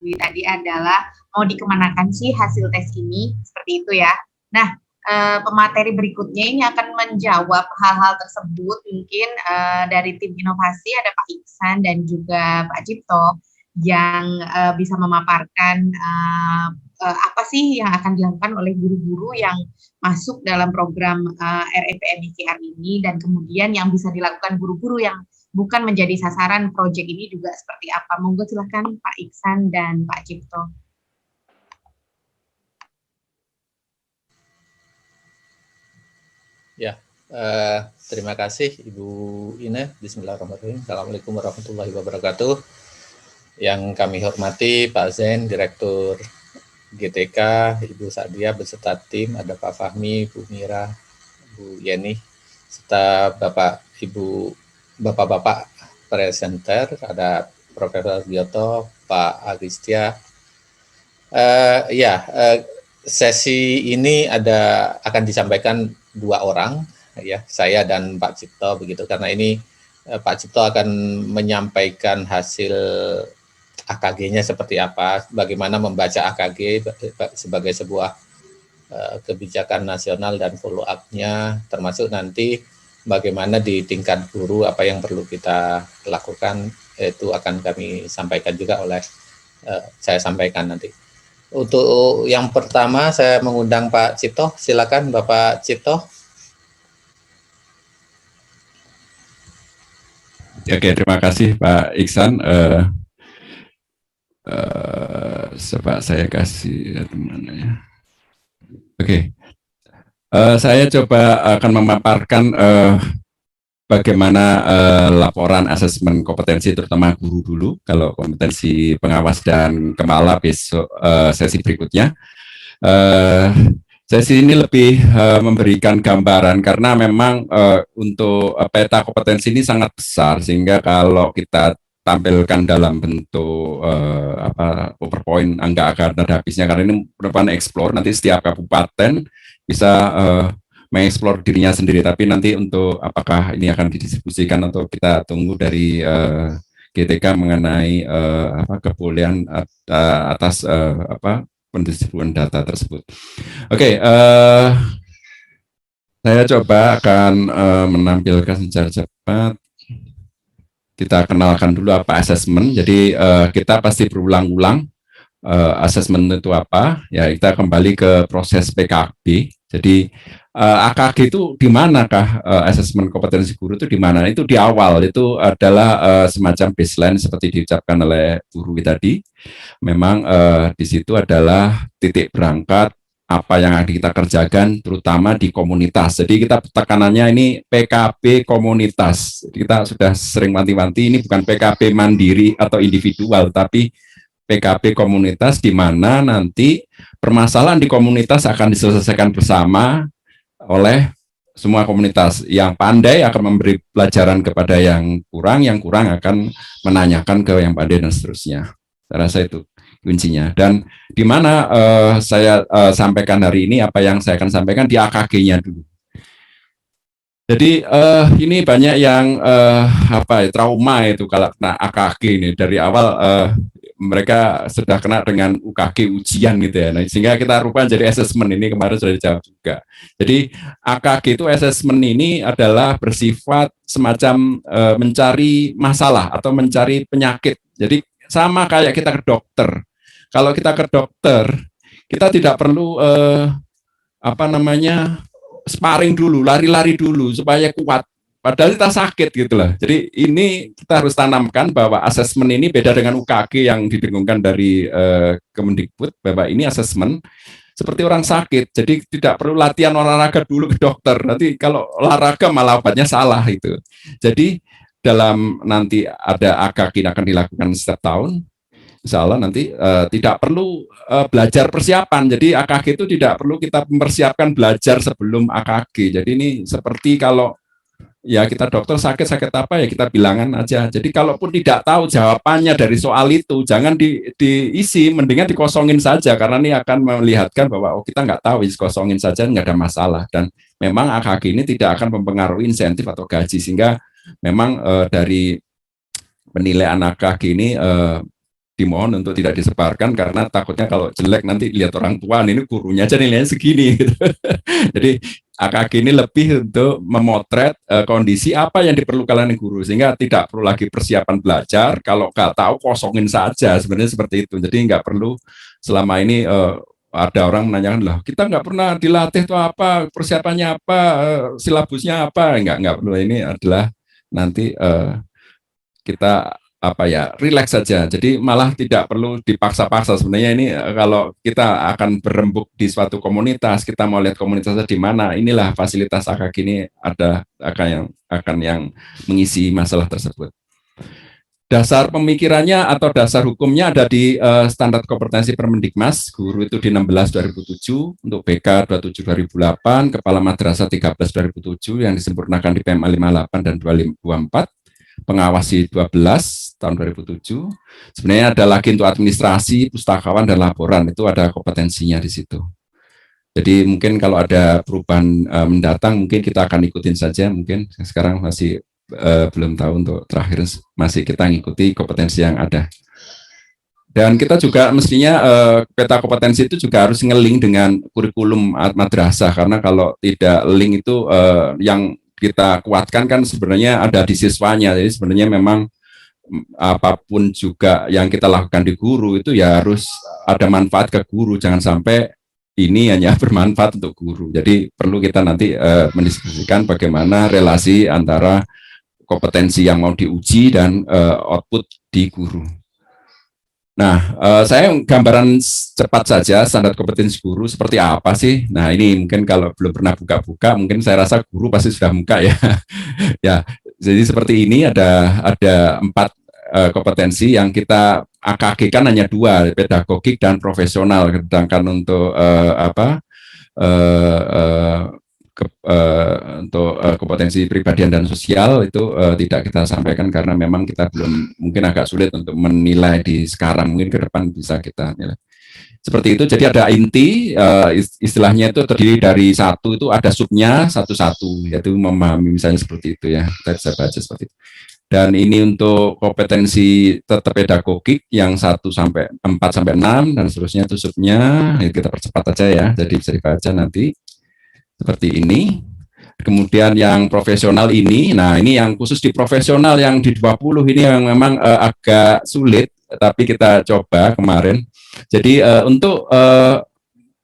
tadi adalah mau dikemanakan sih hasil tes ini, seperti itu ya. Nah, pemateri berikutnya ini akan menjawab hal-hal tersebut mungkin dari tim inovasi ada Pak Iksan dan juga Pak Cipto yang bisa memaparkan apa sih yang akan dilakukan oleh guru-guru yang masuk dalam program REPMIKR ini, dan kemudian yang bisa dilakukan guru-guru yang bukan menjadi sasaran proyek ini juga seperti apa. Monggo silakan Pak Iksan dan Pak Cipto. Ya, terima kasih Ibu Ine. Bismillahirrahmanirrahim. Assalamualaikum warahmatullahi wabarakatuh. Yang kami hormati Pak Zain, Direktur GTK, Ibu Sadia beserta tim, ada Pak Fahmi, Bu Mira, Bu Yeni, serta Bapak-Bapak presenter, ada Profesor Gioto, Pak Agustia. Sesi ini akan disampaikan 2 orang, ya, saya dan Pak Cipto begitu, karena ini Pak Cipto akan menyampaikan hasil AKG-nya seperti apa, bagaimana membaca AKG sebagai sebuah kebijakan nasional dan follow up-nya, termasuk nanti bagaimana di tingkat guru apa yang perlu kita lakukan, itu akan kami sampaikan juga saya sampaikan nanti. Untuk yang pertama saya mengundang Pak Cipto, silakan Bapak Cipto. Oke, terima kasih Pak Iksan. Coba saya kasih mana ya. Oke, saya coba akan memaparkan bagaimana laporan asesmen kompetensi terutama guru dulu, kalau kompetensi pengawas dan kepala besok sesi berikutnya. Sesi ini lebih memberikan gambaran karena memang untuk peta kompetensi ini sangat besar, sehingga kalau kita tampilkan dalam bentuk PowerPoint nggak ada habisnya, karena ini merupakan explore, nanti setiap kabupaten bisa mengeksplor dirinya sendiri, tapi nanti untuk apakah ini akan didistribusikan atau kita tunggu dari GTK mengenai kebolehan atas pendistribusian data tersebut. Oke, saya coba akan menampilkan secara cepat. Kita kenalkan dulu apa asesmen. Jadi kita pasti berulang-ulang asesmen itu apa. Ya, kita kembali ke proses PKB. Jadi AKG itu di manakah asesmen kompetensi guru itu di mana? Itu di awal, itu adalah semacam baseline seperti diucapkan oleh guru tadi. Memang di situ adalah titik berangkat apa yang akan kita kerjakan, terutama di komunitas. Jadi kita tekanannya ini PKB komunitas. Kita sudah sering wanti-wanti, ini bukan PKB mandiri atau individual, tapi PKB komunitas, di mana nanti permasalahan di komunitas akan diselesaikan bersama oleh semua komunitas. Yang pandai akan memberi pelajaran kepada yang kurang akan menanyakan ke yang pandai dan seterusnya. Saya rasa itu kuncinya. Dan di mana saya sampaikan hari ini, apa yang saya akan sampaikan di AKG-nya dulu. Jadi ini banyak yang trauma itu kalau kena AKG ini dari awal. Mereka sudah kena dengan UKG ujian gitu ya. Nah, sehingga kita rubah jadi asesmen, ini kemarin sudah dijawab juga. Jadi AKG itu asesmen ini adalah bersifat semacam mencari masalah atau mencari penyakit. Jadi sama kayak kita ke dokter. Kalau kita ke dokter, kita tidak perlu sparring dulu, lari-lari dulu supaya kuat. Padahal kita sakit gitu lah. Jadi ini kita harus tanamkan bahwa asesmen ini beda dengan UKG yang didengungkan dari Kemendikbud, bahwa ini asesmen seperti orang sakit. Jadi tidak perlu latihan olahraga dulu ke dokter. Nanti kalau olahraga malah obatnya salah itu. Jadi dalam nanti ada AKG yang akan dilakukan setiap tahun. Insya Allah nanti tidak perlu belajar persiapan. Jadi AKG itu tidak perlu kita mempersiapkan belajar sebelum AKG. Jadi ini seperti kalau ya kita dokter sakit apa ya kita bilangan aja. Jadi kalaupun tidak tahu jawabannya dari soal itu, jangan diisi, mendingan dikosongin saja, karena ini akan melihatkan bahwa kita nggak tahu, dikosongin saja nggak ada masalah. Dan memang AKG ini tidak akan mempengaruhi insentif atau gaji, sehingga memang dari penilaian AKG ini dimohon untuk tidak disebarkan karena takutnya kalau jelek nanti lihat orang tua ini gurunya aja nilainya segini gitu. Jadi AKG ini lebih untuk memotret kondisi apa yang diperlukan oleh guru sehingga tidak perlu lagi persiapan belajar, kalau nggak tahu kosongin saja, sebenarnya seperti itu. Jadi nggak perlu selama ini ada orang menanyakan lah kita nggak pernah dilatih tuh apa persiapannya apa silabusnya apa, nggak perlu. Ini adalah nanti kita apa ya rileks saja, jadi malah tidak perlu dipaksa-paksa sebenarnya. Ini kalau kita akan berembuk di suatu komunitas, kita mau lihat komunitasnya di mana, inilah fasilitas AKG ini ada akan yang mengisi masalah tersebut. Dasar pemikirannya atau dasar hukumnya ada di standar kompetensi Permendikmas, guru itu di 16/2007, untuk BK 27/2008, Kepala Madrasah 13/2007 yang disempurnakan di PMA 58 dan 24, Pengawasi 12 tahun 2007. Sebenarnya ada lagi untuk administrasi, pustakawan, dan laporan, itu ada kompetensinya di situ. Jadi mungkin kalau ada perubahan mendatang, mungkin kita akan ikutin saja, mungkin sekarang masih belum tahu, untuk terakhir masih kita ngikuti kompetensi yang ada. Dan kita juga mestinya peta kompetensi itu juga harus nge-link dengan kurikulum madrasah, karena kalau tidak link itu yang kita kuatkan kan sebenarnya ada di siswanya. Jadi sebenarnya memang apapun juga yang kita lakukan di guru itu ya harus ada manfaat ke guru, jangan sampai ini hanya bermanfaat untuk guru. Jadi perlu kita nanti mendiskusikan bagaimana relasi antara kompetensi yang mau diuji dan output di guru. Nah, saya gambaran cepat saja standar kompetensi guru seperti apa sih. Nah, ini mungkin kalau belum pernah buka-buka, mungkin saya rasa guru pasti sudah buka ya. Ya, jadi seperti ini ada 4 kompetensi yang kita AKG kan hanya 2, pedagogik dan profesional. Sedangkan untuk untuk kompetensi pribadian dan sosial itu tidak kita sampaikan karena memang kita belum, mungkin agak sulit untuk menilai di sekarang, mungkin ke depan bisa kita nilai. Seperti itu. Jadi ada inti, istilahnya itu terdiri dari satu, itu ada subnya satu-satu, yaitu memahami, misalnya seperti itu ya, kita bisa baca seperti itu. Dan ini untuk kompetensi tetap pedagogik yang 1 sampai 4 sampai 6 dan seterusnya, itu subnya, kita percepat aja ya, jadi bisa dibaca nanti. Seperti ini. Kemudian yang profesional ini, nah ini yang khusus di profesional yang di 20 ini yang memang agak sulit, tapi kita coba kemarin. Jadi untuk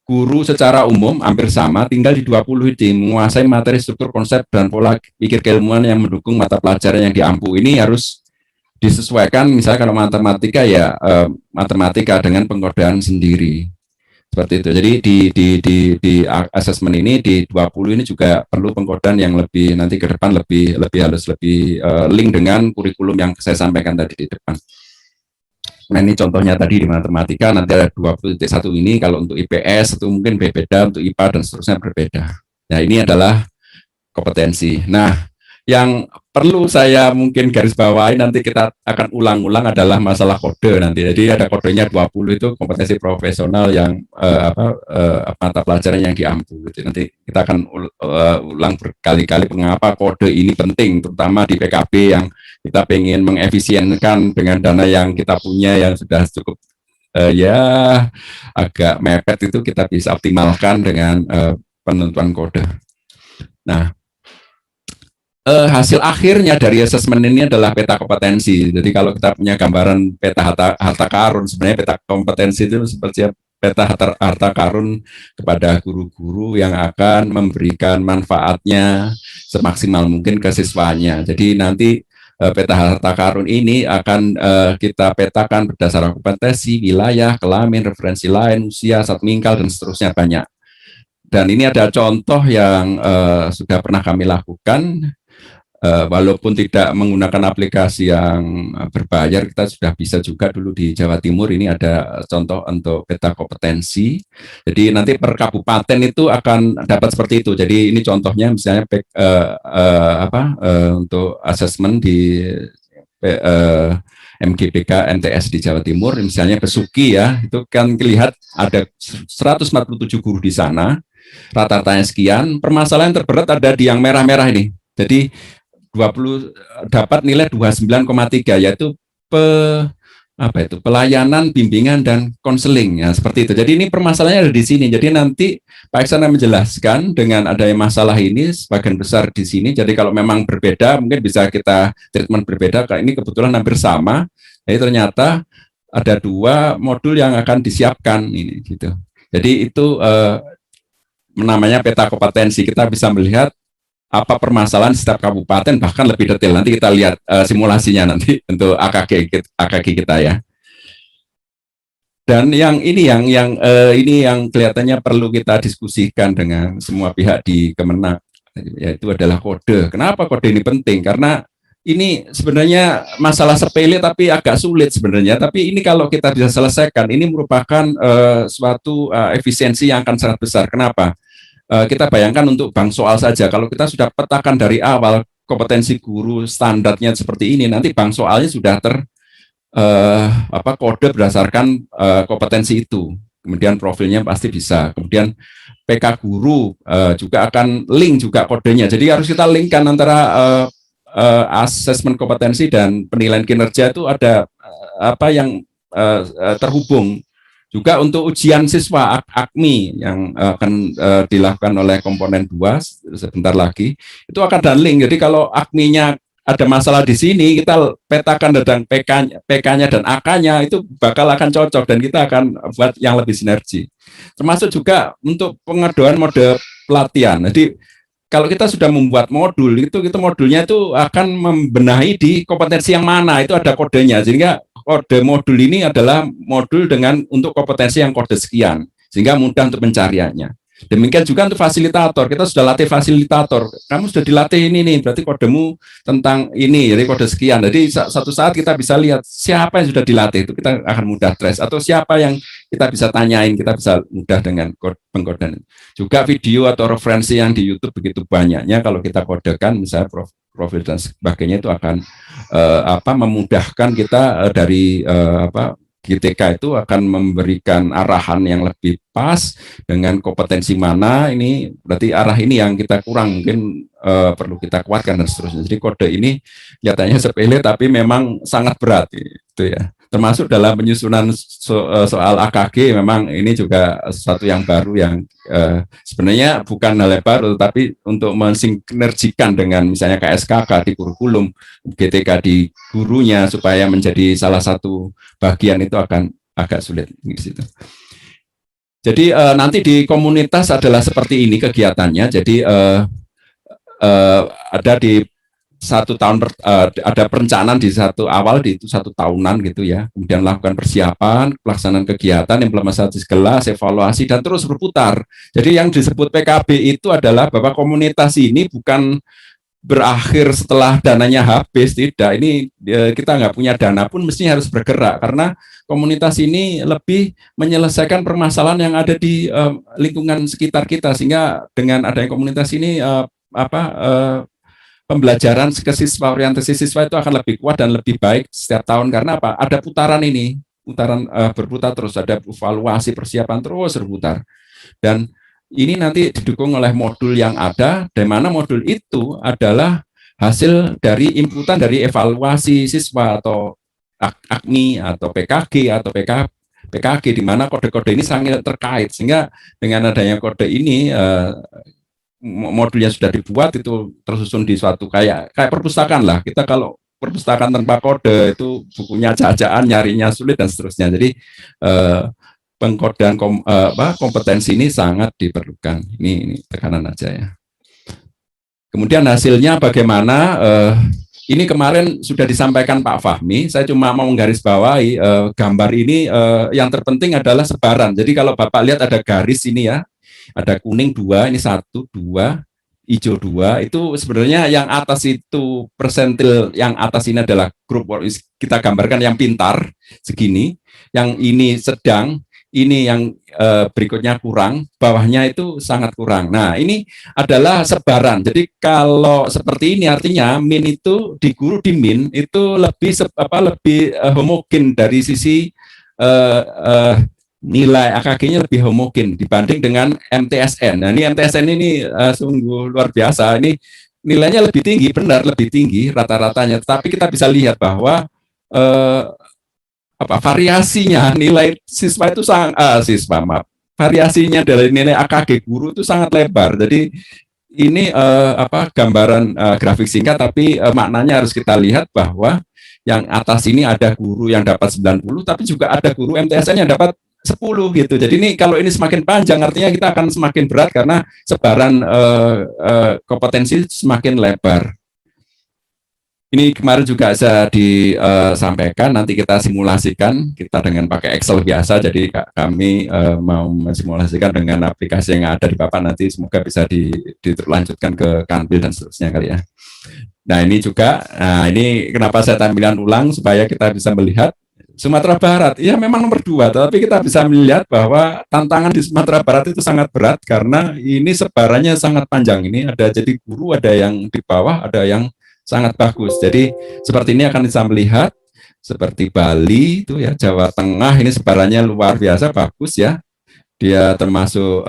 guru secara umum hampir sama, tinggal di 20 ini menguasai materi, struktur, konsep, dan pola pikir keilmuan yang mendukung mata pelajaran yang diampu. Ini harus disesuaikan, misalnya kalau matematika ya matematika dengan pengkodaan sendiri. Seperti itu. Jadi di asesmen ini di 20 ini juga perlu pengkodaan yang lebih nanti ke depan lebih halus, lebih link dengan kurikulum yang saya sampaikan tadi di depan. Nah, ini contohnya tadi di matematika nanti ada 20.1 ini, kalau untuk IPS itu mungkin berbeda, untuk IPA dan seterusnya berbeda. Nah, ini adalah kompetensi. Nah, yang perlu saya mungkin garis bawahi, nanti kita akan ulang-ulang adalah masalah kode nanti. Jadi ada kodenya 20 itu kompetensi profesional yang mata pelajaran yang diampu. Gitu. Nanti kita akan ulang berkali-kali mengapa kode ini penting, terutama di PKB yang kita pengen mengefisienkan dengan dana yang kita punya yang sudah cukup ya agak mepet, itu kita bisa optimalkan dengan penentuan kode. Nah, hasil akhirnya dari asesmen ini adalah peta kompetensi. Jadi kalau kita punya gambaran peta harta karun, sebenarnya peta kompetensi itu seperti peta harta karun kepada guru-guru yang akan memberikan manfaatnya semaksimal mungkin ke siswanya. Jadi nanti peta harta karun ini akan kita petakan berdasarkan kompetensi, wilayah, kelamin, referensi lain, usia, satmingkal, dan seterusnya banyak. Dan ini ada contoh yang sudah pernah kami lakukan. Walaupun tidak menggunakan aplikasi yang berbayar, kita sudah bisa juga dulu di Jawa Timur. Ini ada contoh untuk peta kompetensi. Jadi nanti per kabupaten itu akan dapat seperti itu. Jadi ini contohnya misalnya untuk asesmen di MGPK MTS di Jawa Timur, misalnya Besuki ya, itu kan lihat ada 147 guru di sana, rata-ratanya sekian. Permasalahan terberat ada di yang merah-merah ini. Jadi 20 dapat nilai 29,3, yaitu apa itu, pelayanan, bimbingan dan konseling ya, seperti itu. Jadi ini permasalahannya ada di sini. Jadi nanti Pak Iksan akan menjelaskan dengan adanya masalah ini sebagian besar di sini. Jadi kalau memang berbeda mungkin bisa kita treatment berbeda. Kayak ini kebetulan hampir sama. Jadi ternyata ada 2 modul yang akan disiapkan ini gitu. Jadi itu namanya peta kompetensi. Kita bisa melihat apa permasalahan setiap kabupaten, bahkan lebih detail. Nanti kita lihat simulasinya nanti untuk AKG kita ya. Dan yang ini yang kelihatannya perlu kita diskusikan dengan semua pihak di Kemenak, yaitu adalah kode. Kenapa kode ini penting? Karena ini sebenarnya masalah sepele tapi agak sulit sebenarnya. Tapi ini kalau kita bisa selesaikan, ini merupakan suatu efisiensi yang akan sangat besar. Kenapa? Kita bayangkan untuk bank soal saja, kalau kita sudah petakan dari awal kompetensi guru standarnya seperti ini, nanti bank soalnya sudah kode berdasarkan kompetensi itu, kemudian profilnya pasti bisa, kemudian PK guru juga akan link juga kodenya, jadi harus kita linkkan antara asesmen kompetensi dan penilaian kinerja itu ada yang terhubung. Juga untuk ujian siswa AKMI yang akan dilakukan oleh komponen 2 sebentar lagi, itu akan ada link. Jadi kalau AKMI-nya ada masalah di sini, kita petakan tentang PK-nya dan AK-nya, itu bakal akan cocok dan kita akan buat yang lebih sinergi. Termasuk juga untuk pengaduan mode pelatihan. Jadi kalau kita sudah membuat modul, itu modulnya itu akan membenahi di kompetensi yang mana, itu ada kodenya, sehingga kode modul ini adalah modul untuk kompetensi yang kode sekian, sehingga mudah untuk pencariannya. Demikian juga untuk fasilitator, kita sudah latih fasilitator, kamu sudah dilatih ini nih, berarti kodemu tentang ini, jadi kode sekian. Jadi satu saat kita bisa lihat siapa yang sudah dilatih, itu kita akan mudah trace, atau siapa yang kita bisa tanyain, kita bisa mudah dengan pengkodean. Juga video atau referensi yang di YouTube begitu banyaknya, kalau kita kodekan, misalnya profil dan sebagainya, itu akan memudahkan kita dari GTK itu akan memberikan arahan yang lebih pas dengan kompetensi mana, ini berarti arah ini yang kita kurang, mungkin perlu kita kuatkan dan seterusnya. Jadi kode ini nyatanya sepele tapi memang sangat berat itu ya. Termasuk dalam penyusunan soal AKG, memang ini juga sesuatu yang baru yang sebenarnya bukan hal yang baru, tapi untuk mensinergikan dengan misalnya KSKK di kurikulum, GTK di gurunya, supaya menjadi salah satu bagian, itu akan agak sulit di situ. Jadi nanti di komunitas adalah seperti ini kegiatannya. Jadi ada di 1 tahun ada perencanaan di awal itu 1 tahunan gitu ya, kemudian melakukan persiapan, pelaksanaan kegiatan, implementasi kelas, evaluasi, dan terus berputar. Jadi yang disebut PKB itu adalah bahwa komunitas ini bukan berakhir setelah dananya habis, tidak. Ini kita nggak punya dana pun mestinya harus bergerak, karena komunitas ini lebih menyelesaikan permasalahan yang ada di lingkungan sekitar kita, sehingga dengan adanya komunitas ini pembelajaran ke siswa, orientasi siswa itu akan lebih kuat dan lebih baik setiap tahun. Karena apa? Ada putaran ini, berputar terus, ada evaluasi, persiapan terus berputar. Dan ini nanti didukung oleh modul yang ada, di mana modul itu adalah hasil dari inputan dari evaluasi siswa atau AKMI atau PKG atau PKG, di mana kode-kode ini sangat terkait, sehingga dengan adanya kode ini modul yang sudah dibuat itu tersusun di suatu kayak perpustakaan lah. Kita kalau perpustakaan tanpa kode itu bukunya acak-acakan, nyarinya sulit dan seterusnya. Jadi pengkodean kompetensi ini sangat diperlukan. Ini tekanan aja ya. Kemudian hasilnya bagaimana? Ini kemarin sudah disampaikan Pak Fahmi. Saya cuma mau menggarisbawahi gambar ini. Yang terpenting adalah sebaran. Jadi kalau Bapak lihat ada garis ini ya, ada kuning 2, ini 1, 2, hijau 2, itu sebenarnya yang atas itu persentil, yang atas ini adalah grup, kita gambarkan yang pintar segini, yang ini sedang, ini yang berikutnya kurang, bawahnya itu sangat kurang. Nah, ini adalah sebaran. Jadi kalau seperti ini artinya min itu di guru di min itu lebih homogen dari sisi nilai AKG-nya lebih homogen dibanding dengan MTSN. Nah, ini MTSN ini sungguh luar biasa. Ini nilainya lebih tinggi, benar lebih tinggi rata-ratanya. Tapi kita bisa lihat bahwa variasinya nilai siswa itu variasinya dari nilai AKG guru itu sangat lebar. Jadi ini gambaran grafik singkat, tapi maknanya harus kita lihat bahwa yang atas ini ada guru yang dapat 90, tapi juga ada guru MTSN yang dapat 10 gitu. Jadi ini kalau ini semakin panjang artinya kita akan semakin berat karena sebaran kompetensi semakin lebar. Ini kemarin juga saya disampaikan, nanti kita simulasikan, kita dengan pakai Excel biasa, jadi kami mau mensimulasikan dengan aplikasi yang ada di Bapak, nanti semoga bisa dilanjutkan ke Kanwil dan seterusnya kali ya. Nah ini juga, ini kenapa saya tampilkan ulang, supaya kita bisa melihat Sumatera Barat, ya memang nomor 2, tapi kita bisa melihat bahwa tantangan di Sumatera Barat itu sangat berat, karena ini sebarannya sangat panjang, ini ada jadi guru, ada yang di bawah, ada yang sangat bagus. Jadi seperti ini akan bisa melihat seperti Bali itu ya, Jawa Tengah ini sebarannya luar biasa bagus ya. Dia termasuk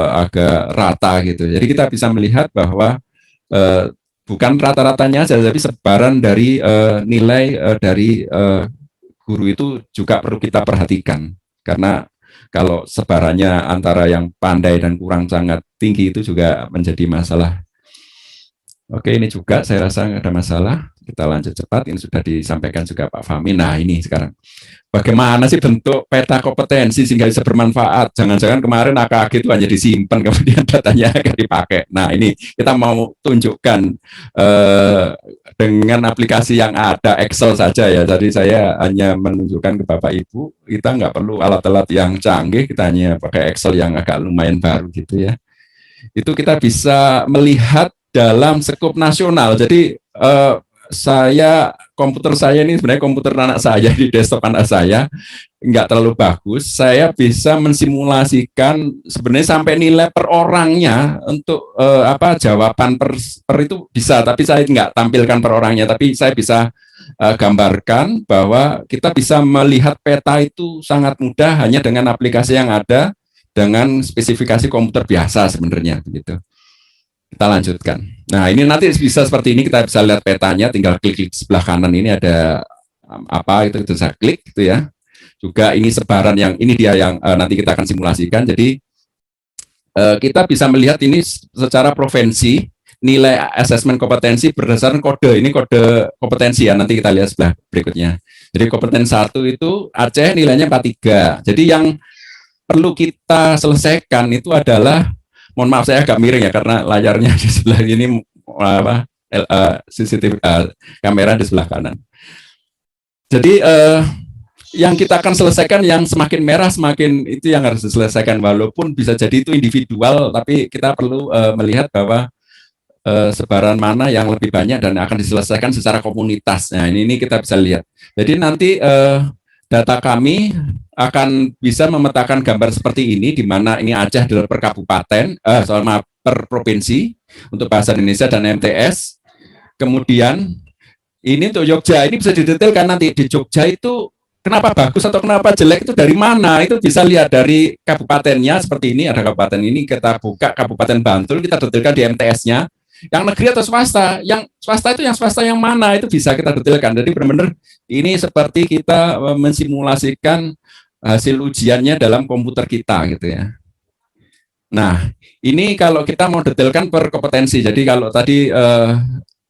agak rata gitu. Jadi kita bisa melihat bahwa bukan rata-ratanya saja, tapi sebaran dari nilai dari guru itu juga perlu kita perhatikan. Karena kalau sebarannya antara yang pandai dan kurang sangat tinggi itu juga menjadi masalah. Oke, ini juga saya rasa nggak ada masalah. Kita lanjut cepat. Ini sudah disampaikan juga Pak Fahmi. Nah, ini sekarang. Bagaimana sih bentuk peta kompetensi sehingga bisa bermanfaat? Jangan-jangan kemarin AKG itu hanya disimpan, kemudian datanya akan dipakai. Nah, ini kita mau tunjukkan dengan aplikasi yang ada, Excel saja ya. Jadi saya hanya menunjukkan ke Bapak Ibu, kita nggak perlu alat-alat yang canggih, kita hanya pakai Excel yang agak lumayan baru gitu ya. Itu kita bisa melihat dalam skop nasional. Jadi komputer saya ini sebenarnya komputer anak saya, di desktop anak saya nggak terlalu bagus. Saya bisa mensimulasikan sebenarnya sampai nilai per orangnya untuk jawaban per itu bisa, tapi saya nggak tampilkan per orangnya, tapi saya bisa gambarkan bahwa kita bisa melihat peta itu sangat mudah hanya dengan aplikasi yang ada, dengan spesifikasi komputer biasa sebenarnya begitu. Kita lanjutkan. Nah, ini nanti bisa seperti ini, kita bisa lihat petanya, tinggal klik sebelah kanan ini ada apa itu bisa klik gitu ya. Juga ini sebaran yang ini dia yang nanti kita akan simulasikan. Jadi kita bisa melihat ini secara provinsi nilai asesmen kompetensi berdasarkan kode. Ini kode kompetensi ya, nanti kita lihat sebelah berikutnya. Jadi kompetensi 1 itu Aceh nilainya 43. Jadi yang perlu kita selesaikan itu adalah, mohon maaf saya agak miring ya karena layarnya di sebelah ini CCTV kamera di sebelah kanan. Jadi yang kita akan selesaikan yang semakin merah semakin itu yang harus diselesaikan, walaupun bisa jadi itu individual, tapi kita perlu melihat bahwa sebaran mana yang lebih banyak dan akan diselesaikan secara komunitas. Nah ini kita bisa lihat. Jadi nanti data kami akan bisa memetakan gambar seperti ini, di mana ini Aceh adalah per kabupaten, per provinsi untuk bahasa Indonesia dan MTS. Kemudian ini untuk Jogja, ini bisa didetailkan nanti di Jogja itu kenapa bagus atau kenapa jelek itu dari mana, itu bisa lihat dari kabupatennya seperti ini, ada kabupaten ini, kita buka Kabupaten Bantul, kita detailkan di MTS-nya. Yang negeri atau swasta, yang swasta itu yang swasta yang mana itu bisa kita detailkan. Jadi benar-benar ini seperti kita mensimulasikan hasil ujiannya dalam komputer kita gitu ya. Nah ini kalau kita mau detailkan per kompetensi. Jadi kalau tadi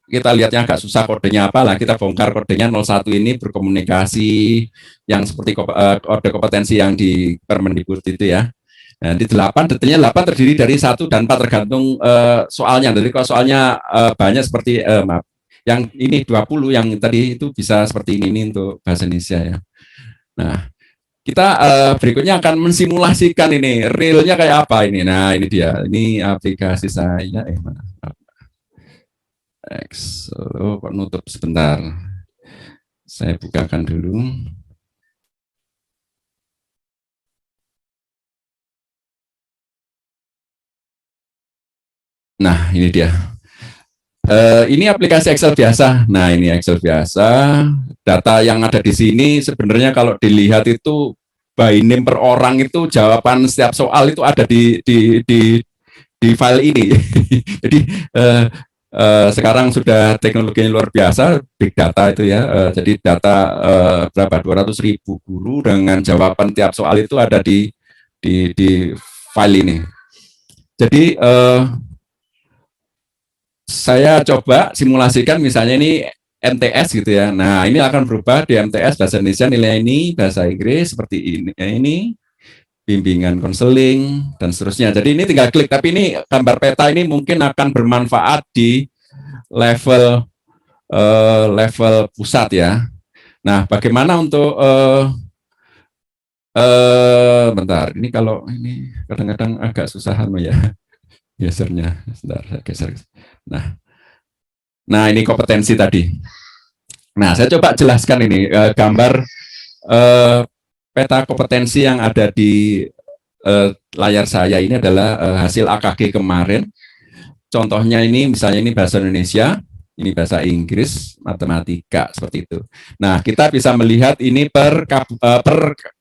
kita lihatnya agak susah kodenya apa lah, kita bongkar kodenya 01 ini berkomunikasi yang seperti kode kompetensi yang di Permendikbud itu ya. Nah, di 8, detailnya 8 terdiri dari 1 dan 4 tergantung soalnya. Jadi kalau soalnya banyak seperti, maaf, yang ini 20, yang tadi itu bisa seperti ini untuk bahasa Indonesia ya. Nah, kita berikutnya akan mensimulasikan ini, realnya kayak apa ini. Nah, ini dia, ini aplikasi saya, mana? Excel, kok nutup sebentar. Saya bukakan dulu. Nah, ini dia. Ini aplikasi Excel biasa. Nah, ini Excel biasa. Data yang ada di sini sebenarnya kalau dilihat itu by name per orang itu jawaban setiap soal itu ada di file ini. Jadi sekarang sudah teknologinya luar biasa, big data itu ya. Jadi data berapa 200.000 guru dengan jawaban tiap soal itu ada di file ini. Jadi saya coba simulasikan misalnya ini MTS gitu ya. Nah, ini akan berubah di MTS bahasa Indonesia nilai ini, bahasa Inggris seperti ini, bimbingan konseling dan seterusnya. Jadi ini tinggal klik, tapi ini gambar peta ini mungkin akan bermanfaat di level level pusat ya. Nah, bagaimana untuk bentar, ini kalau ini kadang-kadang agak susah ya gesernya. Sebentar, saya geser. Nah, ini kompetensi tadi. Nah, saya coba jelaskan ini gambar peta kompetensi yang ada di layar saya ini adalah hasil AKG kemarin. Contohnya ini, misalnya ini bahasa Indonesia, ini bahasa Inggris, matematika, seperti itu. Nah, kita bisa melihat ini per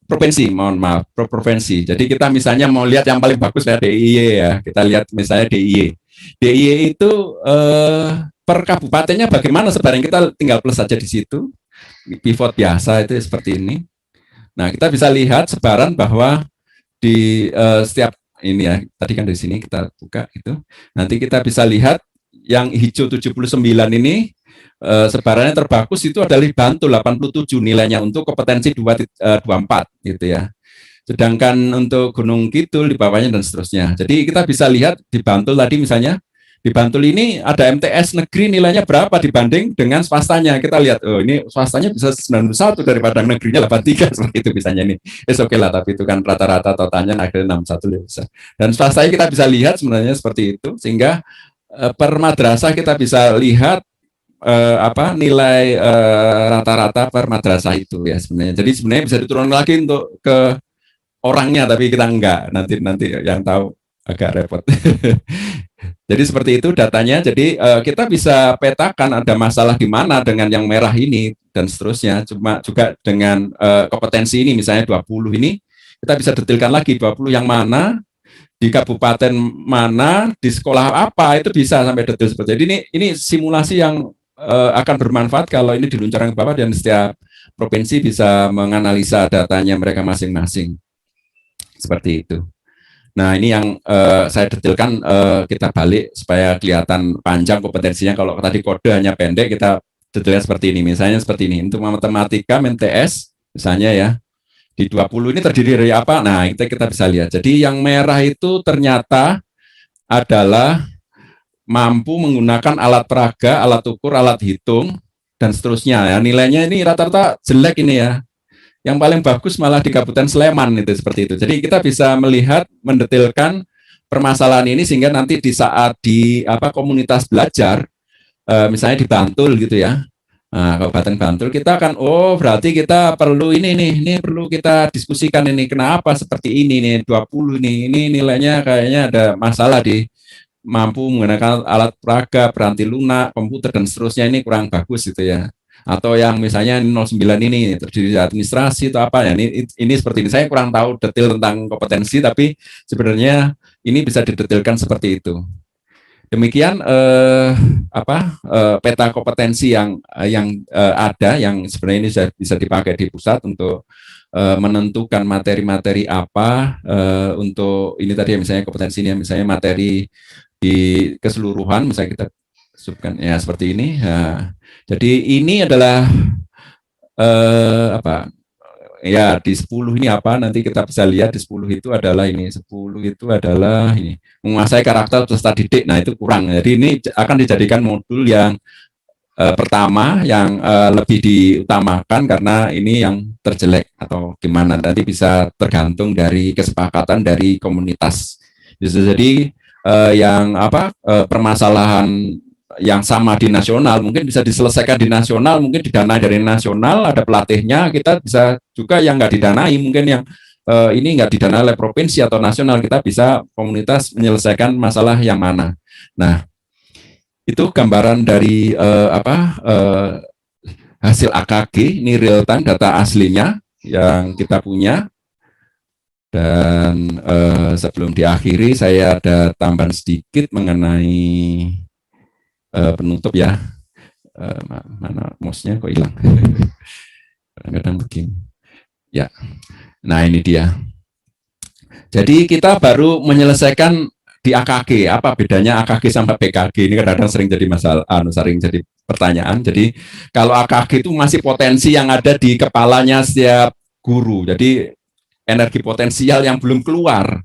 provinsi, mohon maaf, per provinsi. Jadi kita misalnya mau lihat yang paling bagus ya DIY ya. Kita lihat misalnya DIY. DIY itu per kabupatennya bagaimana sebenarnya, kita tinggal plus saja di situ. Pivot biasa itu seperti ini. Nah, kita bisa lihat sebaran bahwa di setiap ini ya, tadi kan di sini kita buka itu. Nanti kita bisa lihat yang hijau 79 ini sebarannya terbagus itu adalah di Bantul 87 nilainya untuk kompetensi 24 gitu ya. Sedangkan untuk Gunung Kidul di bawahnya dan seterusnya. Jadi kita bisa lihat di Bantul tadi misalnya, di Bantul ini ada MTS negeri nilainya berapa dibanding dengan swastanya. Kita lihat, oh ini swastanya bisa 91 daripada negerinya 83 seperti itu misalnya ini. Oke lah, tapi itu kan rata-rata totalnya akhirnya 61 bisa. Dan swastanya kita bisa lihat sebenarnya seperti itu, sehingga per madrasah kita bisa lihat nilai rata-rata per madrasah itu ya sebenarnya. Jadi sebenarnya bisa diturunkan lagi untuk ke orangnya, tapi kita enggak. Nanti yang tahu agak repot. Jadi seperti itu datanya. Jadi kita bisa petakan ada masalah di mana dengan yang merah ini dan seterusnya. Cuma juga dengan kompetensi ini misalnya 20 ini kita bisa detailkan lagi 20 yang mana, di kabupaten mana, di sekolah apa, itu bisa sampai detail seperti itu. Ini simulasi yang akan bermanfaat kalau ini diluncurkan ke bawah dan setiap provinsi bisa menganalisa datanya mereka masing-masing. Seperti itu. Nah, ini yang saya detailkan, kita balik supaya kelihatan panjang kompetensinya. Kalau tadi kode hanya pendek, kita detailnya seperti ini. Misalnya seperti ini, untuk matematika MTS, misalnya ya, di 20 ini terdiri dari apa? Nah, kita bisa lihat. Jadi yang merah itu ternyata adalah mampu menggunakan alat peraga, alat ukur, alat hitung, dan seterusnya. Ya. Nilainya ini rata-rata jelek ini ya. Yang paling bagus malah di Kabupaten Sleman itu seperti itu. Jadi kita bisa melihat, mendetailkan permasalahan ini sehingga nanti di saat di komunitas belajar, misalnya di Bantul gitu ya, Kabupaten Bantul, kita akan berarti kita perlu ini perlu kita diskusikan ini kenapa seperti ini nih 20 ini nilainya kayaknya ada masalah di mampu menggunakan alat peraga, peranti lunak, komputer dan seterusnya ini kurang bagus gitu ya. Atau yang misalnya 09 ini terdiri dari administrasi atau apa ya, ini seperti ini. Saya kurang tahu detail tentang kompetensi, tapi sebenarnya ini bisa didetailkan seperti itu. Demikian peta kompetensi yang ada, yang sebenarnya ini bisa dipakai di pusat untuk menentukan materi-materi apa untuk ini tadi ya, misalnya kompetensi ini, misalnya materi di keseluruhan, misalnya kita sebutkan ya seperti ini. Nah, jadi ini adalah ya di 10 ini apa, nanti kita bisa lihat di 10 itu adalah ini, 10 itu adalah ini menguasai karakter peserta didik. Nah, itu kurang. Jadi ini akan dijadikan modul yang pertama yang lebih diutamakan karena ini yang terjelek atau gimana, nanti bisa tergantung dari kesepakatan dari komunitas. Bisa jadi yang permasalahan yang sama di nasional mungkin bisa diselesaikan di nasional, mungkin didanai dari nasional, ada pelatihnya. Kita bisa juga yang nggak didanai, mungkin yang ini nggak didanai oleh provinsi atau nasional, kita bisa komunitas menyelesaikan masalah yang mana. Nah, itu gambaran dari hasil AKG, ini real time data aslinya yang kita punya. Dan sebelum diakhiri, saya ada tambahan sedikit mengenai penutup ya. Mana mouse-nya kok hilang? Kadang-kadang begini. Ya, nah ini dia. Jadi kita baru menyelesaikan di AKG. Apa bedanya AKG sama PKG? Ini kadang-kadang sering jadi masalah, sering jadi pertanyaan. Jadi kalau AKG itu masih potensi yang ada di kepalanya setiap guru. Jadi energi potensial yang belum keluar.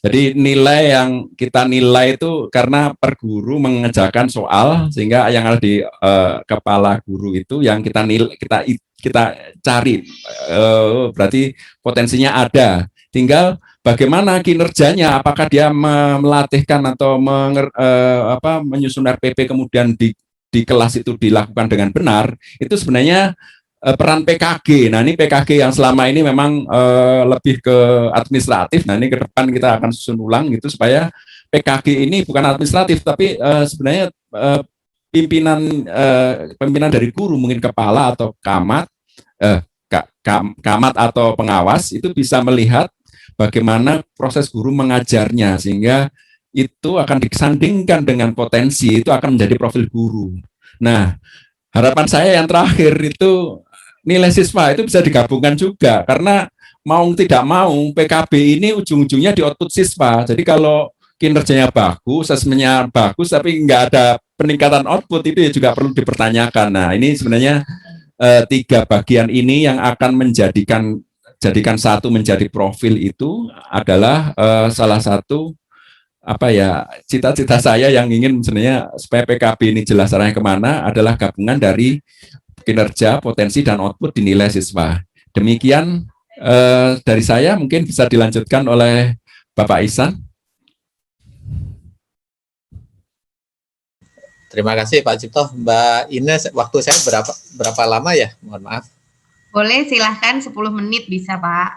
Jadi nilai yang kita nilai itu karena per guru mengerjakan soal sehingga yang ada di kepala guru itu yang kita nilai, kita cari, berarti potensinya ada. Tinggal bagaimana kinerjanya, apakah dia melatihkan atau menyusun RPP kemudian di kelas itu dilakukan dengan benar, itu sebenarnya peran PKG. Nah, ini PKG yang selama ini memang lebih ke administratif. Nah, ini ke depan kita akan susun ulang gitu supaya PKG ini bukan administratif tapi sebenarnya pimpinan dari guru, mungkin kepala atau kamat atau pengawas itu bisa melihat bagaimana proses guru mengajarnya sehingga itu akan disandingkan dengan potensi, itu akan menjadi profil guru. Nah, harapan saya yang terakhir itu nilai siswa itu bisa digabungkan juga karena mau tidak mau PKB ini ujung-ujungnya di output siswa. Jadi kalau kinerjanya bagus, asesmennya bagus tapi nggak ada peningkatan output itu juga perlu dipertanyakan. Nah, ini sebenarnya tiga bagian ini yang akan jadikan satu menjadi profil itu adalah salah satu cita-cita saya yang ingin sebenarnya supaya PKB ini jelas arahnya kemana adalah gabungan dari kinerja, potensi, dan output dinilai siswa. Demikian dari saya, mungkin bisa dilanjutkan oleh Bapak Ihsan. Terima kasih Pak Cipto. Mbak Ines, waktu saya berapa lama ya? Mohon maaf. Boleh, silahkan 10 menit bisa Pak.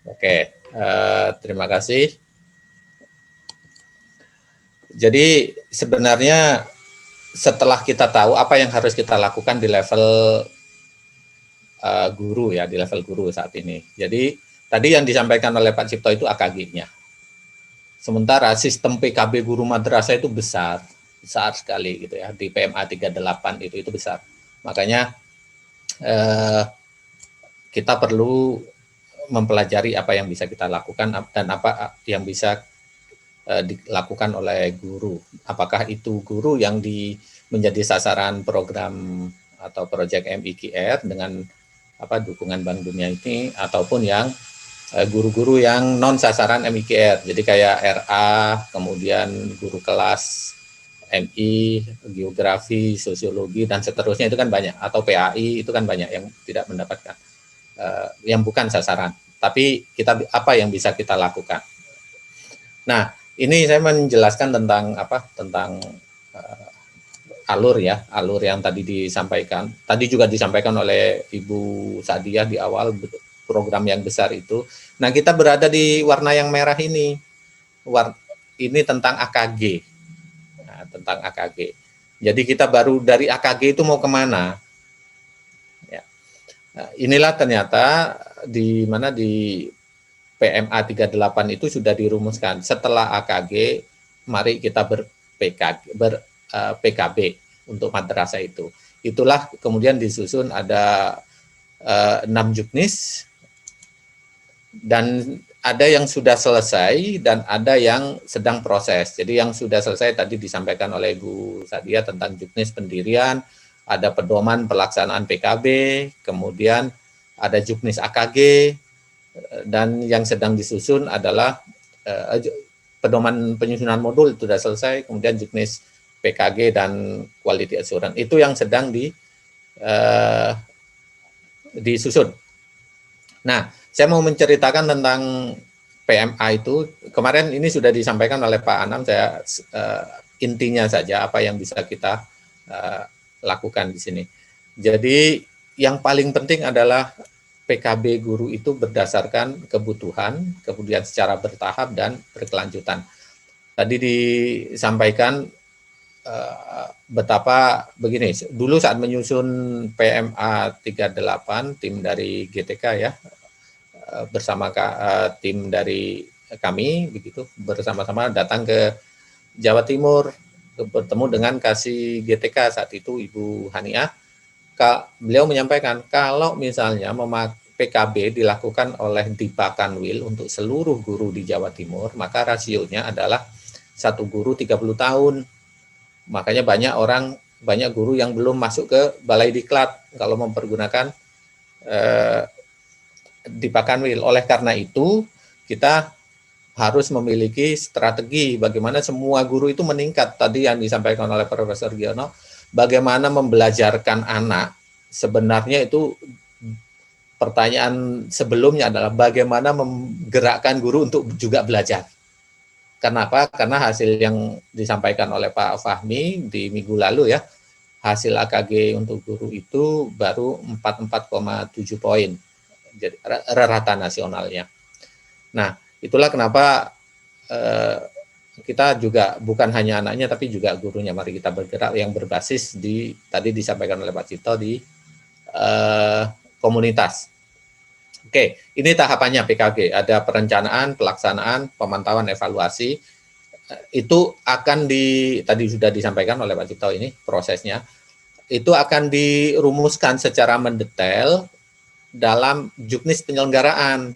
Oke, terima kasih. Jadi sebenarnya setelah kita tahu apa yang harus kita lakukan di level guru ya, di level guru saat ini. Jadi tadi yang disampaikan oleh Pak Cipto itu AKG-nya. Sementara sistem PKB guru madrasah itu besar sekali gitu ya. Di PMA 38 itu besar. Makanya kita perlu mempelajari apa yang bisa kita lakukan dan apa yang bisa dilakukan oleh guru. Apakah itu guru yang menjadi sasaran program atau proyek MIKR dengan dukungan Bank Dunia ini, ataupun yang guru-guru yang non sasaran MIKR. Jadi kayak RA, kemudian guru kelas MI, geografi, sosiologi dan seterusnya itu kan banyak, atau PAI itu kan banyak yang tidak mendapatkan, yang bukan sasaran. Tapi apa yang bisa kita lakukan? Nah, ini saya menjelaskan tentang alur yang tadi disampaikan. Tadi juga disampaikan oleh Ibu Sadiah di awal program yang besar itu. Nah, kita berada di warna yang merah ini. Ini tentang AKG. Nah, tentang AKG. Jadi kita baru dari AKG itu mau kemana? Ya. Nah, inilah ternyata di PMA 38 itu sudah dirumuskan. Setelah AKG, mari kita PKB untuk madrasah itu. Itulah kemudian disusun ada 6 juknis, dan ada yang sudah selesai dan ada yang sedang proses. Jadi yang sudah selesai tadi disampaikan oleh Bu Sadia tentang juknis pendirian, ada pedoman pelaksanaan PKB, kemudian ada juknis AKG, dan yang sedang disusun adalah pedoman penyusunan modul itu sudah selesai, kemudian juknis PKG dan quality assurance itu yang sedang disusun. Nah, saya mau menceritakan tentang PMA itu. Kemarin ini sudah disampaikan oleh Pak Anam, saya intinya saja apa yang bisa kita lakukan di sini. Jadi yang paling penting adalah PKB guru itu berdasarkan kebutuhan, kemudian secara bertahap dan berkelanjutan. Tadi disampaikan betapa begini, dulu saat menyusun PMA 38, tim dari GTK ya, bersama tim dari kami, begitu bersama-sama datang ke Jawa Timur, bertemu dengan Kasih GTK saat itu Ibu Haniah, beliau menyampaikan kalau misalnya PKB dilakukan oleh Dipa Kanwil untuk seluruh guru di Jawa Timur, maka rasionya adalah 1 guru 30 tahun. Makanya banyak guru yang belum masuk ke Balai Diklat kalau mempergunakan Dipa Kanwil. Oleh karena itu, kita harus memiliki strategi bagaimana semua guru itu meningkat. Tadi yang disampaikan oleh Profesor Giono, bagaimana membelajarkan anak. Sebenarnya itu pertanyaan sebelumnya adalah bagaimana menggerakkan guru untuk juga belajar. Kenapa? Karena hasil yang disampaikan oleh Pak Fahmi di minggu lalu ya, hasil AKG untuk guru itu baru 44,7 poin. Jadi rata nasionalnya. Nah, itulah kenapa kita juga bukan hanya anaknya tapi juga gurunya. Mari kita bergerak yang berbasis tadi disampaikan oleh Pak Cito di komunitas. Oke, ini tahapannya PKG. Ada perencanaan, pelaksanaan, pemantauan, evaluasi. Itu akan tadi sudah disampaikan oleh Pak Cito ini prosesnya. Itu akan dirumuskan secara mendetail dalam juknis penyelenggaraan.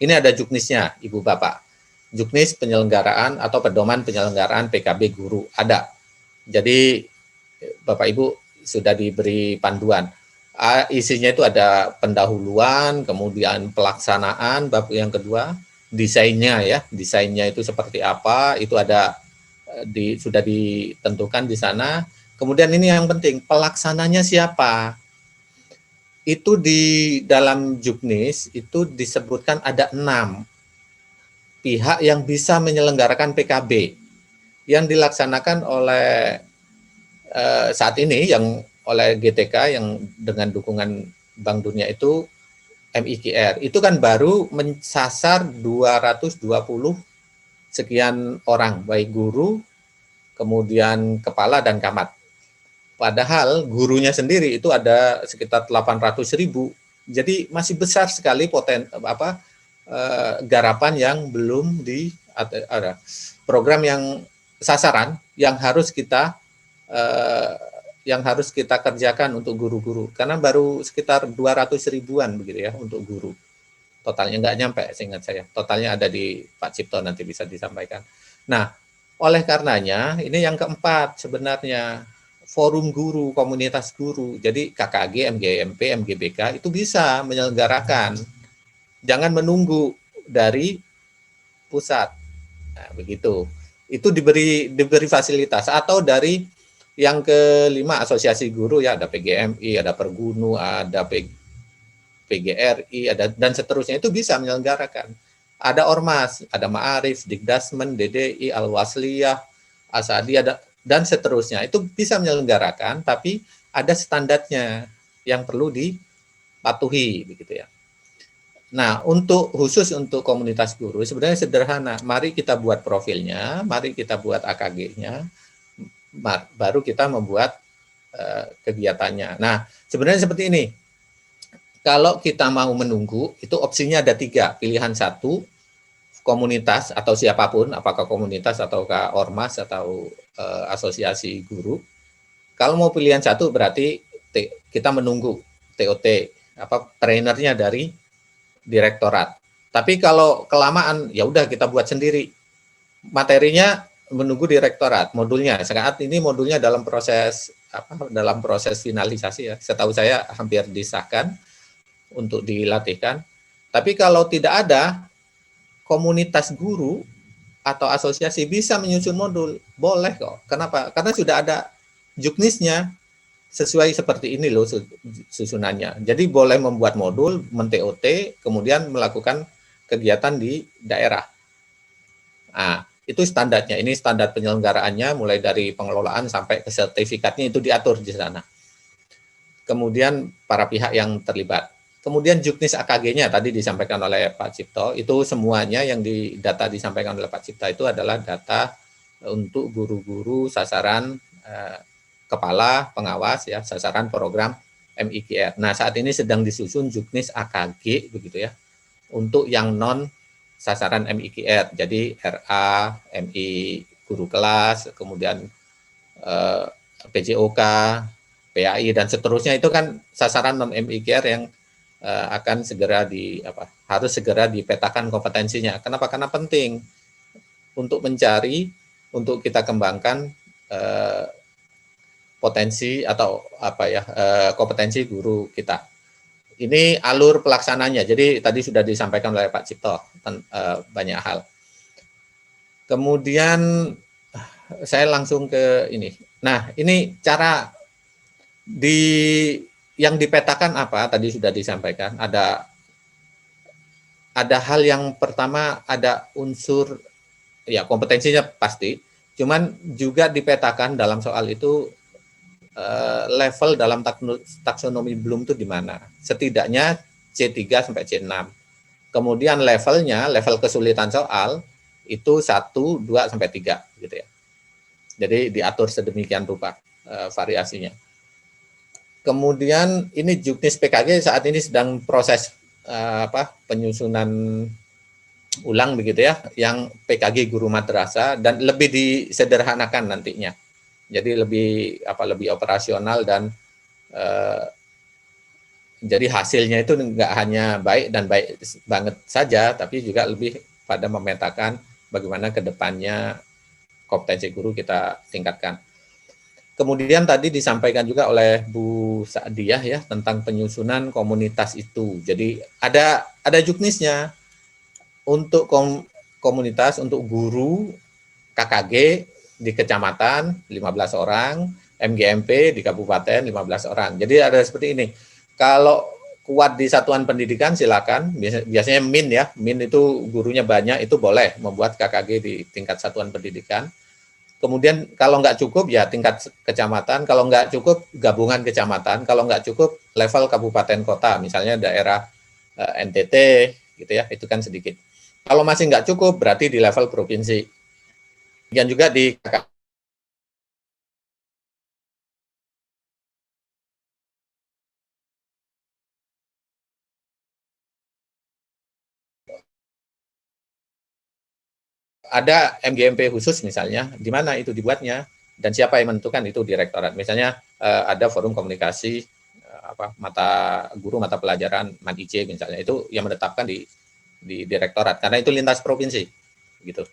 Ini ada juknisnya, Ibu Bapak. Juknis penyelenggaraan atau pedoman penyelenggaraan PKB guru ada. Jadi Bapak Ibu sudah diberi panduan. Isinya itu ada pendahuluan, kemudian pelaksanaan, bab yang kedua, desainnya ya. Desainnya itu seperti apa, itu ada sudah ditentukan di sana. Kemudian ini yang penting, pelaksananya siapa? Itu di dalam juknis itu disebutkan ada 6 pihak yang bisa menyelenggarakan PKB yang dilaksanakan oleh saat ini yang oleh GTK yang dengan dukungan Bank Dunia itu MIKR. Itu kan baru mensasar 220 sekian orang, baik guru, kemudian kepala dan camat. Padahal gurunya sendiri itu ada sekitar 800.000. Jadi masih besar sekali garapan yang belum ada program yang sasaran yang harus kita kerjakan untuk guru-guru karena baru sekitar 200.000-an begitu ya untuk guru. Totalnya nggak nyampe seingat saya. Totalnya ada di Pak Cipto nanti bisa disampaikan. Nah, oleh karenanya ini yang keempat sebenarnya forum guru, komunitas guru. Jadi KKG, MGMP, MGBK itu bisa menyelenggarakan. Jangan menunggu dari pusat. Nah, begitu. Itu diberi fasilitas atau dari yang kelima asosiasi guru ya ada PGMI, ada Pergunu, ada PGRI, ada dan seterusnya itu bisa menyelenggarakan. Ada Ormas, ada Ma'arif, Dikdasmen, DDI, Al-Wasliyah, Asadi ada dan seterusnya itu bisa menyelenggarakan tapi ada standarnya yang perlu dipatuhi begitu ya. Nah, khusus untuk komunitas guru sebenarnya sederhana. Mari kita buat profilnya, mari kita buat AKG-nya, baru kita membuat kegiatannya. Nah, sebenarnya seperti ini. Kalau kita mau menunggu, itu opsinya ada 3. Pilihan 1, komunitas atau siapapun, apakah komunitas ataukah ormas atau asosiasi guru. Kalau mau pilihan 1 berarti kita menunggu TOT, trainernya dari direktorat. Tapi kalau kelamaan, ya udah kita buat sendiri. Materinya menunggu direktorat, modulnya. Saat ini modulnya dalam proses finalisasi ya. Setahu saya hampir disahkan untuk dilatihkan. Tapi kalau tidak ada komunitas guru atau asosiasi bisa menyusun modul, boleh kok. Kenapa? Karena sudah ada juknisnya sesuai seperti ini loh susunannya. Jadi boleh membuat modul, men-TOT, kemudian melakukan kegiatan di daerah. Nah, itu standarnya. Ini standar penyelenggaraannya mulai dari pengelolaan sampai ke sertifikatnya itu diatur di sana. Kemudian para pihak yang terlibat. Kemudian juknis AKG-nya tadi disampaikan oleh Pak Cipto, itu semuanya yang data disampaikan oleh Pak Cipto itu adalah data untuk guru-guru sasaran kepala pengawas ya, sasaran program MIKR. Nah, saat ini sedang disusun juknis AKG begitu ya. Untuk yang non sasaran MIKR. Jadi RA, MI guru kelas, kemudian eh, PJOK, PAI dan seterusnya itu kan sasaran non MIKR yang akan segera harus segera dipetakan kompetensinya. Kenapa? Karena penting untuk mencari, untuk kita kembangkan potensi atau kompetensi guru kita. Ini alur pelaksananya. Jadi tadi sudah disampaikan oleh Pak Cipto banyak hal. Kemudian saya langsung ke ini. Nah, ini cara yang dipetakan apa? Tadi sudah disampaikan. Ada hal yang pertama, ada unsur ya kompetensinya pasti. Cuman juga dipetakan dalam soal itu level dalam taksonomi Bloom itu di mana. Setidaknya C3 sampai C6. Kemudian level kesulitan soal itu 1, 2 sampai 3 gitu ya. Jadi diatur sedemikian rupa variasinya. Kemudian ini Juknis PKG saat ini sedang proses penyusunan ulang begitu ya, yang PKG guru madrasah dan lebih disederhanakan nantinya. Jadi lebih operasional dan jadi hasilnya itu nggak hanya baik dan baik banget saja, tapi juga lebih pada memetakan bagaimana ke depannya kompetensi guru kita tingkatkan. Kemudian tadi disampaikan juga oleh Bu Sa'diyah ya tentang penyusunan komunitas itu. Jadi ada juknisnya untuk komunitas untuk guru KKG di kecamatan 15 orang, MGMP di kabupaten 15 orang. Jadi ada seperti ini. Kalau kuat di satuan pendidikan silakan, biasanya MIN itu gurunya banyak, itu boleh membuat KKG di tingkat satuan pendidikan. Kemudian kalau nggak cukup ya tingkat kecamatan, kalau nggak cukup gabungan kecamatan, kalau nggak cukup level kabupaten kota, misalnya daerah NTT gitu ya, itu kan sedikit. Kalau masih nggak cukup berarti di level provinsi. Dan juga di ada MGMP khusus misalnya, di mana itu dibuatnya dan siapa yang menentukan itu direktorat. Misalnya ada forum komunikasi mata pelajaran MADIJ misalnya, itu yang menetapkan di direktorat karena itu lintas provinsi gitu.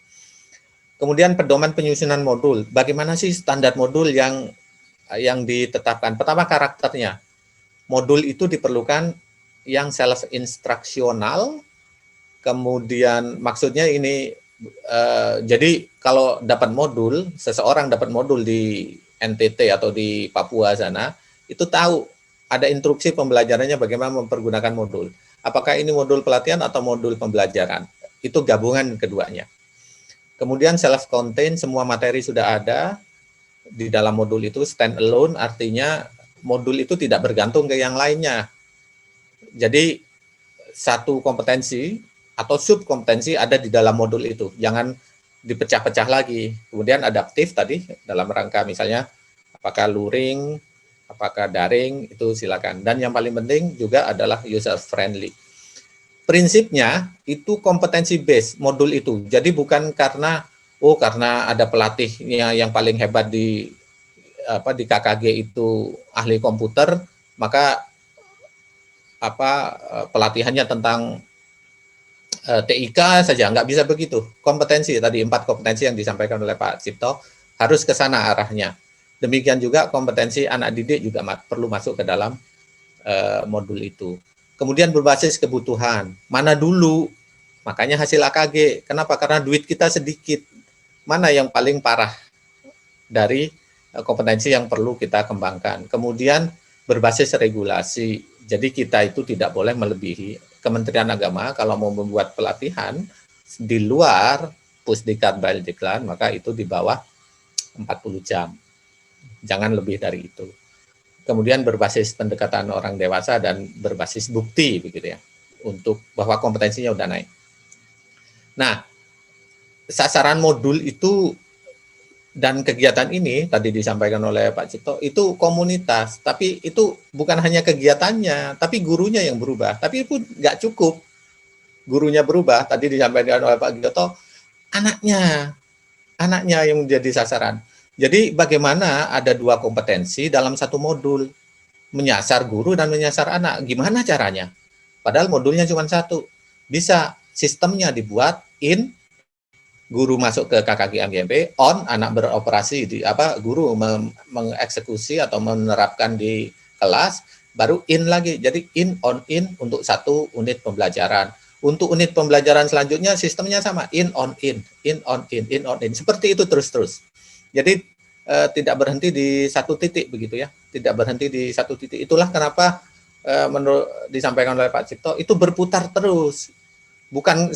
Kemudian pedoman penyusunan modul. Bagaimana sih standar modul yang ditetapkan? Pertama karakternya. Modul itu diperlukan yang self instruksional. Kemudian maksudnya ini jadi kalau dapat modul, seseorang dapat modul di NTT atau di Papua sana, itu tahu ada instruksi pembelajarannya bagaimana mempergunakan modul. Apakah ini modul pelatihan atau modul pembelajaran? Itu gabungan keduanya. Kemudian self-contained, semua materi sudah ada di dalam modul itu, stand alone, artinya modul itu tidak bergantung ke yang lainnya. Jadi satu kompetensi atau subkompetensi ada di dalam modul itu, jangan dipecah-pecah lagi. Kemudian adaptif tadi dalam rangka misalnya apakah luring, apakah daring, itu silakan. Dan yang paling penting juga adalah user friendly. Prinsipnya itu kompetensi base modul itu. Jadi bukan karena ada pelatihnya yang paling hebat di KKG itu ahli komputer, maka pelatihannya tentang TIK saja, nggak bisa begitu. Kompetensi tadi 4 kompetensi yang disampaikan oleh Pak Cipto harus ke sana arahnya. Demikian juga kompetensi anak didik juga perlu masuk ke dalam modul itu. Kemudian berbasis kebutuhan. Mana dulu? Makanya hasil AKG. Kenapa? Karena duit kita sedikit. Mana yang paling parah dari kompetensi yang perlu kita kembangkan. Kemudian berbasis regulasi. Jadi kita itu tidak boleh melebihi. Kementerian Agama kalau mau membuat pelatihan di luar Pusdiklat Baldiklat, maka itu di bawah 40 jam. Jangan lebih dari itu. Kemudian berbasis pendekatan orang dewasa dan berbasis bukti begitu ya. Untuk bahwa kompetensinya udah naik. Nah, sasaran modul itu dan kegiatan ini tadi disampaikan oleh Pak Cipto itu komunitas, tapi itu bukan hanya kegiatannya, tapi gurunya yang berubah. Tapi itu nggak cukup gurunya berubah. Tadi disampaikan oleh Pak Gioto, anaknya yang menjadi sasaran. Jadi bagaimana ada dua kompetensi dalam satu modul, menyasar guru dan menyasar anak. Gimana caranya? Padahal modulnya cuma satu. Bisa sistemnya dibuat in, guru masuk ke KKG-MGMP, on, anak beroperasi di guru mengeksekusi atau menerapkan di kelas, baru in lagi. Jadi in on in untuk satu unit pembelajaran. Untuk unit pembelajaran selanjutnya sistemnya sama, in on in on in on in. Seperti itu terus-terus. Jadi tidak berhenti di satu titik begitu ya. Tidak berhenti di satu titik. Itulah kenapa menurut disampaikan oleh Pak Cipto itu berputar terus. Bukan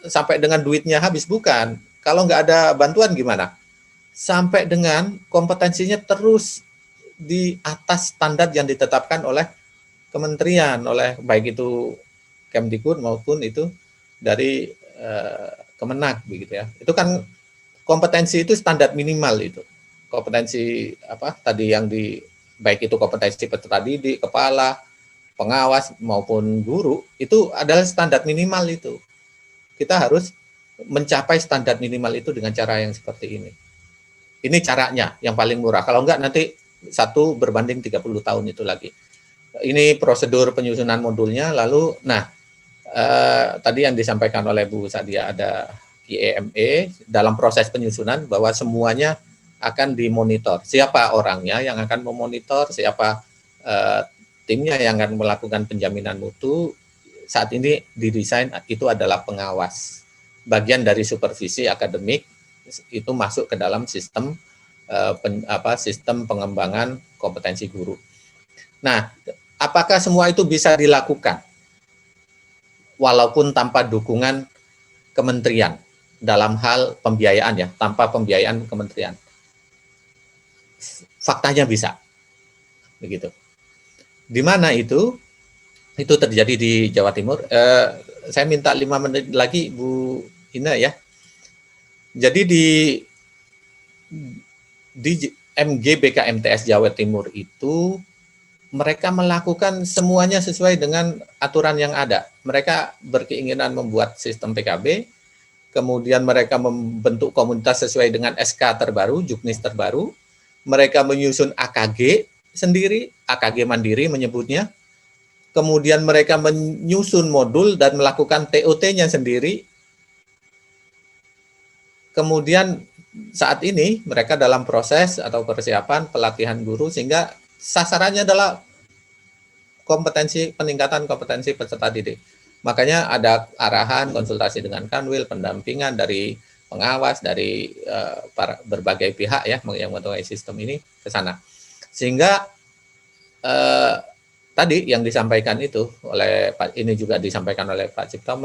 sampai dengan duitnya habis, bukan. Kalau nggak ada bantuan gimana? Sampai dengan kompetensinya terus di atas standar yang ditetapkan oleh kementerian, oleh baik itu Kemdikbud maupun itu dari Kemenak begitu ya. Itu kan kompetensi itu standar minimal itu. Kompetensi tadi yang di baik itu kompetensi peserta didik, kepala, pengawas maupun guru itu adalah standar minimal itu. Kita harus mencapai standar minimal itu dengan cara yang seperti ini. Ini caranya yang paling murah. Kalau enggak nanti 1 berbanding 30 tahun itu lagi. Ini prosedur penyusunan modulnya. Lalu, tadi yang disampaikan oleh Bu Sadia ada IEME dalam proses penyusunan bahwa semuanya akan dimonitor. Siapa orangnya yang akan memonitor, siapa timnya yang akan melakukan penjaminan mutu. Saat ini didesain itu adalah pengawas. Bagian dari supervisi akademik itu masuk ke dalam sistem sistem pengembangan kompetensi guru. Nah, apakah semua itu bisa dilakukan walaupun tanpa dukungan kementerian dalam hal pembiayaan ya, tanpa pembiayaan kementerian? Faktanya bisa. Begitu. Di mana itu terjadi di Jawa Timur. Saya minta 5 menit lagi Bu Ina ya. Jadi di MGBK-MTS Jawa Timur itu mereka melakukan semuanya sesuai dengan aturan yang ada. Mereka berkeinginan membuat sistem PKB, kemudian mereka membentuk komunitas sesuai dengan SK terbaru, Juknis terbaru. Mereka menyusun AKG sendiri, AKG mandiri menyebutnya. Kemudian mereka menyusun modul dan melakukan TOT-nya sendiri. Kemudian saat ini mereka dalam proses atau persiapan pelatihan guru sehingga sasarannya adalah peningkatan kompetensi peserta didik. Makanya ada arahan konsultasi dengan Kanwil, pendampingan dari pengawas, dari berbagai pihak ya yang mengetahui sistem ini ke sana. Sehingga tadi yang disampaikan itu oleh Pak, ini juga disampaikan oleh Pak Cipto,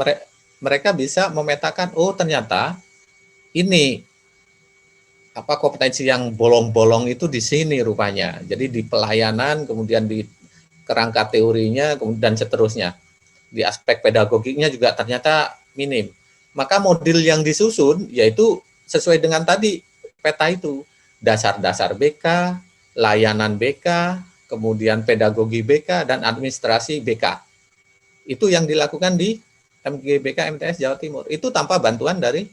mereka bisa memetakan, oh ternyata ini kompetensi yang bolong-bolong itu di sini rupanya. Jadi di pelayanan, kemudian di kerangka teorinya, kemudian seterusnya. Di aspek pedagogiknya juga ternyata minim. Maka model yang disusun yaitu sesuai dengan tadi peta itu. Dasar-dasar BK, layanan BK, kemudian pedagogi BK, dan administrasi BK. Itu yang dilakukan di MGBK MTS Jawa Timur. Itu tanpa bantuan dari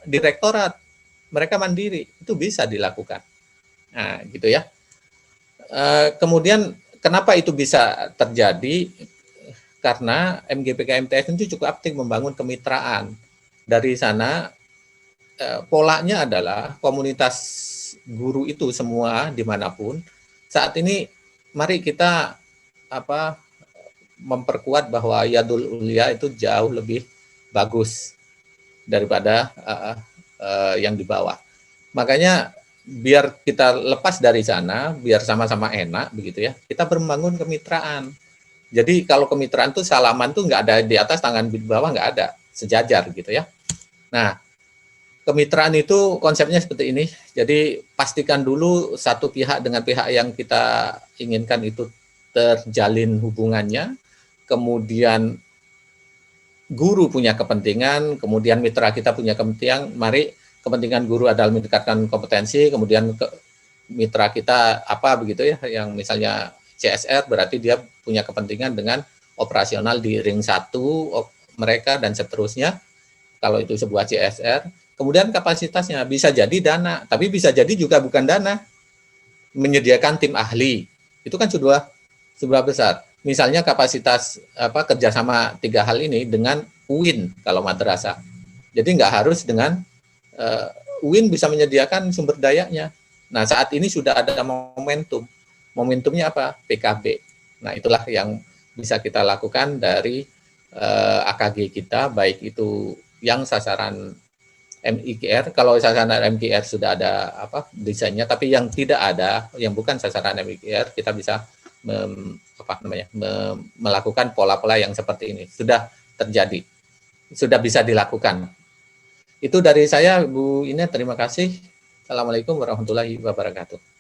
direktorat. Mereka mandiri, itu bisa dilakukan. Nah, gitu ya. Kemudian kenapa itu bisa terjadi? Karena MGBK MTS itu cukup aktif membangun kemitraan. Dari sana polanya adalah komunitas guru itu semua dimanapun. Saat ini mari kita memperkuat bahwa Yadul Ulia itu jauh lebih bagus daripada yang di bawah. Makanya biar kita lepas dari sana, biar sama-sama enak begitu ya, kita membangun kemitraan. Jadi kalau kemitraan tuh salaman tuh nggak ada di atas, tangan di bawah nggak ada, sejajar gitu ya. Nah, kemitraan itu konsepnya seperti ini. Jadi pastikan dulu satu pihak dengan pihak yang kita inginkan itu terjalin hubungannya, kemudian guru punya kepentingan, kemudian mitra kita punya kepentingan, mari kepentingan guru adalah meningkatkan kompetensi, kemudian mitra kita begitu ya, yang misalnya CSR berarti dia punya kepentingan dengan operasional di ring 1 mereka dan seterusnya. kalau itu sebuah CSR. Kemudian kapasitasnya bisa jadi dana, tapi bisa jadi juga bukan dana. Menyediakan tim ahli, itu kan sudah besar. Misalnya kapasitas kerjasama 3 hal ini dengan UIN kalau madrasah. Jadi nggak harus dengan UIN bisa menyediakan sumber dayanya. Nah, saat ini sudah ada momentum. Momentumnya apa? PKB. Nah, itulah yang bisa kita lakukan dari AKG kita, baik itu yang sasaran MIKR. Kalau sasaran MIKR sudah ada desainnya, tapi yang tidak ada, yang bukan sasaran MIKR, kita bisa melakukan pola-pola yang seperti ini. Sudah terjadi, sudah bisa dilakukan. Itu dari saya, Bu Ine, terima kasih. Assalamualaikum warahmatullahi wabarakatuh.